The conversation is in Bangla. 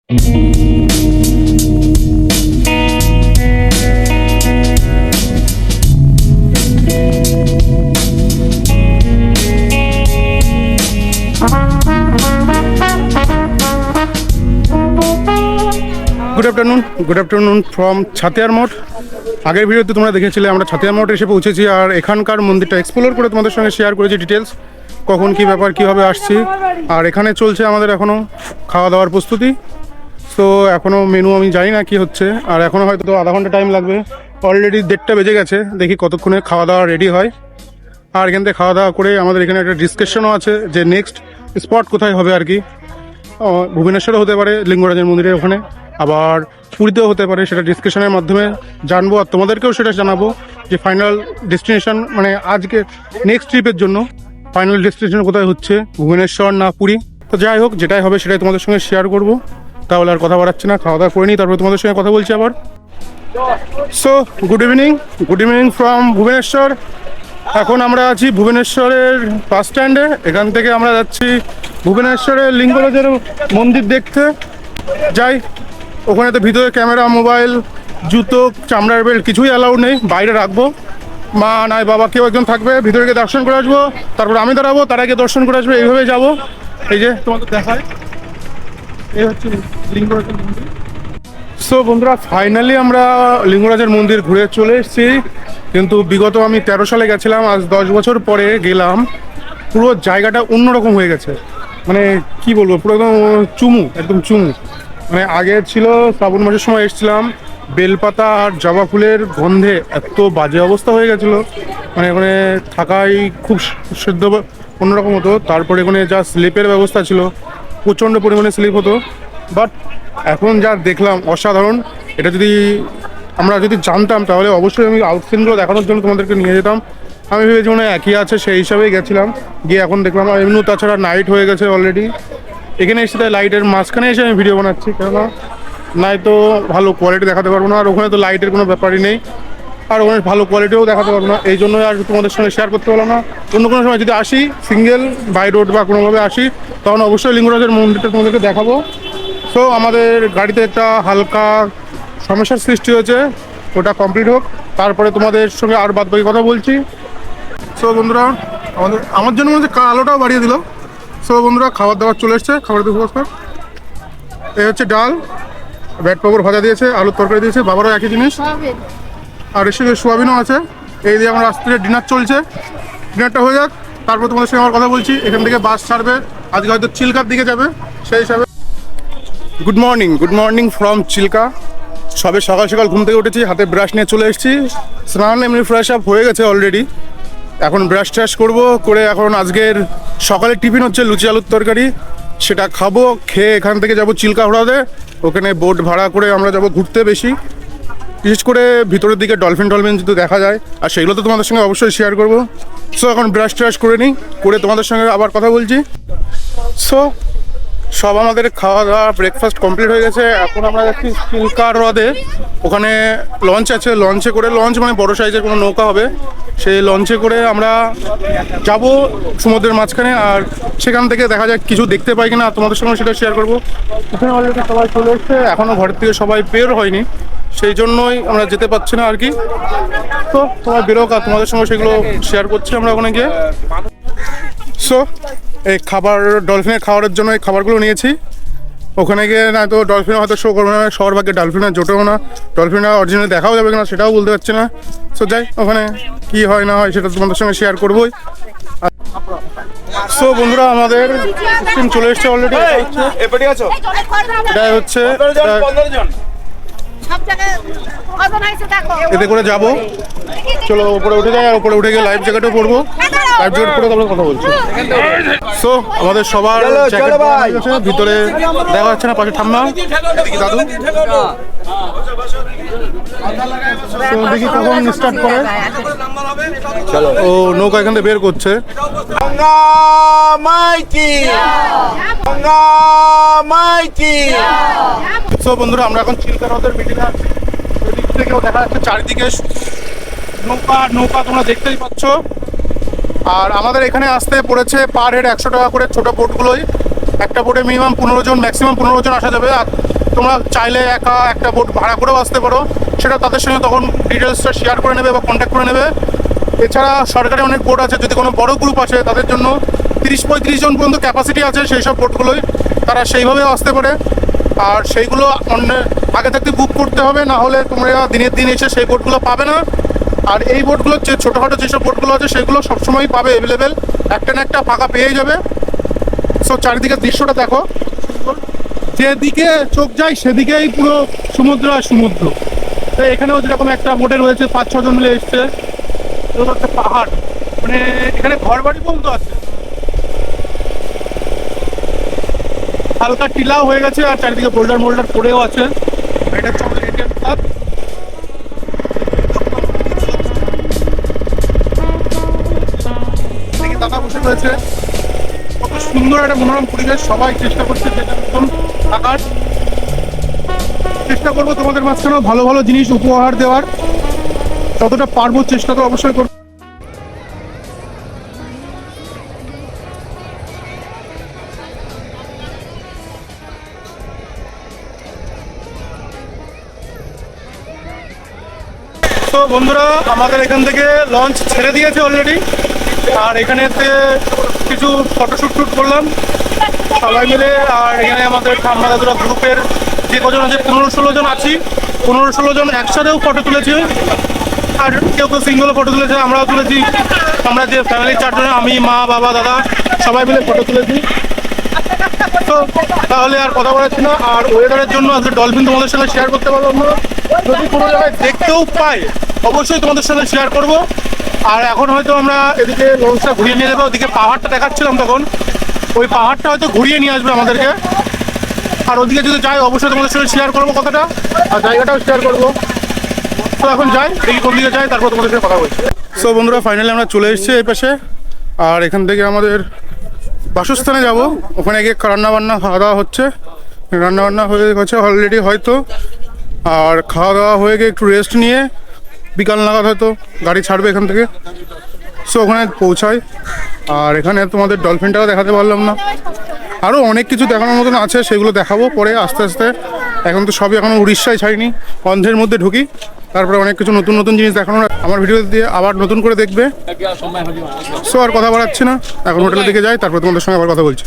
গুড আফটারনুন ফ্রম ছাতিয়ার মঠ। আগের ভিডিওতে তোমরা দেখেছিলে আমরা ছাতিয়ার মঠে এসে পৌঁছেছি, আর এখানকার মন্দিরটা এক্সপ্লোর করে তোমাদের সঙ্গে শেয়ার করেছি ডিটেলস, কখন কি ব্যাপার কীভাবে আসছি। আর এখানে চলছে আমাদের এখনও খাওয়া দাওয়ার প্রস্তুতি। তো এখনও মেনু আমি জানি না কি হচ্ছে, আর এখনও হয়তো আধা ঘন্টা টাইম লাগবে। অলরেডি 1:30 বেজে গেছে, দেখি কতক্ষণে খাওয়া দাওয়া রেডি হয়। আর এখান থেকে খাওয়া দাওয়া করে আমাদের এখানে একটা ডিসকাশনও আছে যে নেক্সট স্পট কোথায় হবে আর কি। ভুবনেশ্বরে হতে পারে, লিঙ্গরাজের মন্দিরের ওখানে, আবার পুরীতেও হতে পারে। সেটা ডিসকাশনের মাধ্যমে জানবো, আর তোমাদেরকেও সেটা জানাবো যে ফাইনাল ডেস্টিনেশন মানে আজকে নেক্সট ট্রিপের জন্য ফাইনাল ডেস্টিনেশন কোথায় হচ্ছে, ভুবনেশ্বর না পুরী। তো যাই হোক, যেটাই হবে সেটাই তোমাদের সঙ্গে শেয়ার করবো। তাহলে আর কথা বাড়াচ্ছি না, খাওয়া দাওয়া করে নিই, তারপরে তোমাদের সঙ্গে কথা বলছি আবার। So good evening from Bhubaneswar. এখন আমরা আছি ভুবনেশ্বরের বাস স্ট্যান্ডে। এখান থেকে আমরা যাচ্ছি ভুবনেশ্বরের লিঙ্গরাজের মন্দির দেখতে। যাই, ওখানে তো ভিতরে ক্যামেরা, মোবাইল, জুতো, চামড়ার বেল্ট কিছুই অ্যালাউড নেই, বাইরে রাখবো। মা নাই বাবা কেউ একজন থাকবে, ভিতরে গিয়ে দর্শন করে আসবো, তারপর আমি দাঁড়াবো, তার আগে দর্শন করে আসবো, এইভাবে যাবো। এই যে তোমাদের দেখায়, এই হচ্ছে লিঙ্গরাজের মন্দির। সো বন্ধুরা, ফাইনালি আমরা লিঙ্গরাজের মন্দির ঘুরে চলে এসেছি। কিন্তু বিগত আমি 13 সালে গেছিলাম, আজ 10 বছর পরে গেলাম। পুরো জায়গাটা অন্যরকম হয়ে গেছে, মানে কি বলবো, পুরো একদম চুমু। মানে আগে ছিল শ্রাবণ মাসের সময় এসেছিলাম, বেলপাতা আর জবা ফুলের গন্ধে এত বাজে অবস্থা হয়ে গেছিলো, মানে এখানে থাকাই খুব সেদ্ধ অন্যরকম হতো। তারপরে এখানে যা স্লিপের ব্যবস্থা ছিল, প্রচণ্ড পরিমাণে স্লিপ হতো। বাট এখন যা দেখলাম অসাধারণ। এটা আমরা যদি জানতাম তাহলে অবশ্যই আমি আউটসিনগুলো দেখানোর জন্য তোমাদেরকে নিয়ে যেতাম। আমি ভেবেছি মনে হয় একই আছে, সেই হিসাবেই গেছিলাম। গিয়ে এখন দেখলাম এমনি, তাছাড়া নাইট হয়ে গেছে অলরেডি। এখানে এসে তাই লাইটের মাঝখানে এসে আমি ভিডিও বানাচ্ছি, কেননা নাই তো ভালো কোয়ালিটি দেখাতে পারবো না, আর ওখানে তো লাইটের কোনো ব্যাপারই নেই, আর ওখানে ভালো কোয়ালিটিও দেখাতে পারবো না। এই জন্য আর তোমাদের সঙ্গে শেয়ার করতে পারলাম না। অন্য কোনো সময় যদি আসি, সিঙ্গেল বাই রোড বা কোনোভাবে আসি, তখন অবশ্যই লিঙ্গরাজের মন্দিরটা তোমাদেরকে দেখাবো। সো আমাদের গাড়িতে একটা হালকা সমস্যার সৃষ্টি হয়েছে, ওটা কমপ্লিট হোক, তারপরে তোমাদের সঙ্গে আর বাদবাকি কথা বলছি। সো বন্ধুরা, আমার জন্য মনে হচ্ছে আলোটাও বাড়িয়ে দিল। সো বন্ধুরা, খাবার দাবার চলে এসছে, খাবার দিয়ে ব্যবস্থা। এই হচ্ছে ডাল, ব্যাট পাপড় ভাজা দিয়েছে, আলুর তরকারি দিয়েছে, বাবারও একই জিনিস, আর এর সঙ্গে সোয়াবিনও আছে। এই দিয়ে আমার রাস্তায় ডিনার চলছে। ডিনারটা হয়ে যাক, তারপর তোমাদের সঙ্গে আমার কথা বলছি। এখান থেকে বাস ছাড়বে, আজকে হয়তো চিল্কার দিকে যাবে, সেই হিসাবে। Good morning from Chilika. সবে সকাল সকাল ঘুম থেকে উঠেছি, হাতে ব্রাশ নিয়ে চলে এসেছি। স্নান এমনি ফ্রেশ আপ হয়ে গেছে অলরেডি। এখন ব্রাশ ট্রাশ করবো, করে এখন আজকের সকালের টিফিন হচ্ছে লুচি আলুর তরকারি, সেটা খাবো। খেয়ে এখান থেকে যাবো চিল্কা হ্রদে, ওখানে বোট ভাড়া করে আমরা যাবো ঘুরতে। বিশেষ করে ভিতরের দিকে ডলফিন যদি দেখা যায়, আর সেগুলো তো তোমাদের সঙ্গে অবশ্যই শেয়ার করবো। সো এখন ব্রাশ ট্রাশ করে নিই, করে তোমাদের সঙ্গে আবার কথা বলছি। সো সব আমাদের খাওয়া দাওয়া ব্রেকফাস্ট কমপ্লিট হয়ে গেছে। এখন আমরা যাচ্ছি চিল্কা হ্রদে, ওখানে লঞ্চ আছে। লঞ্চে করে, লঞ্চ মানে বড় সাইজের কোনো নৌকা হবে, সেই লঞ্চে করে আমরা যাব সমুদ্রের মাঝখানে। আর সেখান থেকে দেখা যাক কিছু দেখতে পাই কিনা, তোমাদের সঙ্গে সেটা শেয়ার করবো। এখানে অলরেডি সবাই চলে এসছে, এখনও ঘরের থেকে সবাই বের হয়নি, সেই জন্যই আমরা যেতে পারছি না আর কি। তো সবাই বেরোক, আর তোমাদের সঙ্গে সেগুলো শেয়ার করছি আমরা ওখানে গিয়ে। সো এই খাবার, ডলফিনের খাবারের জন্য এই খাবারগুলো নিয়েছি। ওখানে গিয়ে না তো ডলফিন হয়তো শো করবে না, সবার ভাগ্যে ডলফিনের জোটেও না, ডলফিনটা অরিজিনালি দেখাও যাবে কিনা সেটাও বলতে পারছি না। সো যাই, ওখানে কি হয় না হয় সেটা তোমাদের সঙ্গে শেয়ার করবোই। সো বন্ধুরা, আমাদের টিম চলে এসছে অলরেডি। এটা হচ্ছে এতে করে যাবো। চলো উপরে উঠে যাই, আর উপরে উঠে গিয়ে লাইফ জ্যাকেটও পরবো। লাইফ জ্যাকেট পরে তারপরে কথা বলছি। সো আমাদের সবার জ্যাকেট ভিতরে দেখা যাচ্ছে না, পাশে ঠাম্মা দাদু। দেখি কখন স্টার্ট করে। ও নৌকা এখান থেকে বের করছে। সো বন্ধুরা, আমরা এখন চিল্কা হ্রদের মিডিলে আছি। এদিক থেকেও দেখা যাচ্ছে চারিদিকে নৌকা তোমরা দেখতেই পাচ্ছ। আর আমাদের এখানে আসতে পড়েছে পার হেড 100 টাকা করে, ছোটো বোটগুলোই। একটা বোটে মিনিমাম 15 জন, ম্যাক্সিমাম 15 জন আসা যাবে। আর তোমরা চাইলে একা একটা বোট ভাড়া করেও আসতে পারো, সেটা তাদের সঙ্গে তখন ডিটেলসটা শেয়ার করে নেবে বা কন্ট্যাক্ট করে নেবে। এছাড়া সরকারি অনেক বোট আছে, যদি কোনো বড় গ্রুপ আছে তাদের জন্য 30-35 জন পর্যন্ত ক্যাপাসিটি আছে সেই সব বোটগুলোই, তারা সেইভাবেও আসতে পারে। আর সেইগুলো অন্য আগে থাকতে বুক করতে হবে, না হলে তোমরা দিনের দিন এসে সেই বোটগুলো পাবে না। আর এই বোটগুলো যে ছোটোখাটো যেসব বোটগুলো আছে সেগুলো সবসময়ই পাবে অ্যাভেলেবেল, একটা না একটা ফাঁকা পেয়ে যাবে। সো চারিদিকের দৃশ্যটা দেখো, যেদিকে চোখ যায় সেদিকেই পুরো সমুদ্র আর সমুদ্র। তো এখানেও যেরকম একটা বোটে রয়েছে 5-6 জন মিলে এসছে, একটা পাহাড়, মানে এখানে ঘর বাড়ি পর্যন্ত আছে, হালকা টিলাও হয়ে গেছে আর চারিদিকে বোল্ডার মোল্ডার পড়েও আছে। এটা হচ্ছে আমাদের এটিএম ক্লাব। দাদা বসে রয়েছে, কত সুন্দর একটা মনোরম পরিবেশ, সবাই চেষ্টা করছে যেটা মতন থাকার। চেষ্টা করবো তোমাদের মাঝখানেও ভালো ভালো জিনিস উপহার দেওয়ার, যতটা পারবো চেষ্টা তো অবশ্যই করবো। তো বন্ধুরা, আমাদের এখান থেকে লঞ্চ ছেড়ে দিয়েছে অলরেডি, আর এখানেতে কিছু ফটোশ্যুট টুট করলাম সবাই মিলে। আর এখানে আমাদের ঠাম্মা দাদুরা গ্রুপের যে কজন আছে 15-16 জন আছি, 15-16 জন একসাথেও ফটো তুলেছে, আর কেউ কেউ সিঙ্গেলও ফটো তুলেছে, আমরাও তুলেছি। আমরা যে ফ্যামিলির 4 জন, আমি, মা, বাবা, দাদা সবাই মিলে ফটো তুলেছি। তো তাহলে আর কথা বলাচ্ছি না। আর ওয়েদারের জন্য আজকে ডলফিন তোমাদের সঙ্গে শেয়ার করতে পারলাম না, যদি কোনো জায়গায় দেখতেও পাই অবশ্যই তোমাদের সঙ্গে শেয়ার করব। আর এখন হয়তো আমরা এদিকে লঞ্চটা ঘুরিয়ে নিয়ে যাবো, ওদিকে পাহাড়টা দেখাচ্ছিলাম তখন, ওই পাহাড়টা হয়তো ঘুরিয়ে নিয়ে আসবে আমাদেরকে। আর ওদিকে যদি যাই অবশ্যই তোমাদের সঙ্গে শেয়ার করবো কথাটা, আর জায়গাটাও শেয়ার করবো। তো এখন যাই, দেখি কোন দিকে যাই, তারপর তোমাদের সঙ্গে কথা বলছি। সো বন্ধুরা, ফাইনালি আমরা চলে এসেছি এই পাশে, আর এখান থেকে আমাদের বাসস্থানে যাব। ওখানে গিয়ে রান্নাবান্না খাওয়া দাওয়া হচ্ছে, রান্নাবান্না হয়ে গেছে অলরেডি হয়তো। আর খাওয়া দাওয়া হয়ে গিয়ে একটু রেস্ট নিয়ে বিকাল নাগাদ হয়তো গাড়ি ছাড়বে এখান থেকে। সো ওখানে পৌঁছাই। আর এখানে তোমাদের ডলফিনটাও দেখাতে পারলাম না, আরও অনেক কিছু দেখানোর মতন আছে, সেগুলো দেখাবো পরে আস্তে আস্তে। এখন তো সবই এখনও উড়িষ্যায় ছাড়িনি, অন্ধ্রের মধ্যে ঢুকি, তারপরে অনেক কিছু নতুন নতুন জিনিস দেখানোর। আমার ভিডিও দিয়ে আবার নতুন করে দেখবে। সো আর কথা বাড়াচ্ছি না, এখন হোটেলের দিকে যাই, তারপর তোমাদের সঙ্গে আবার কথা বলছি।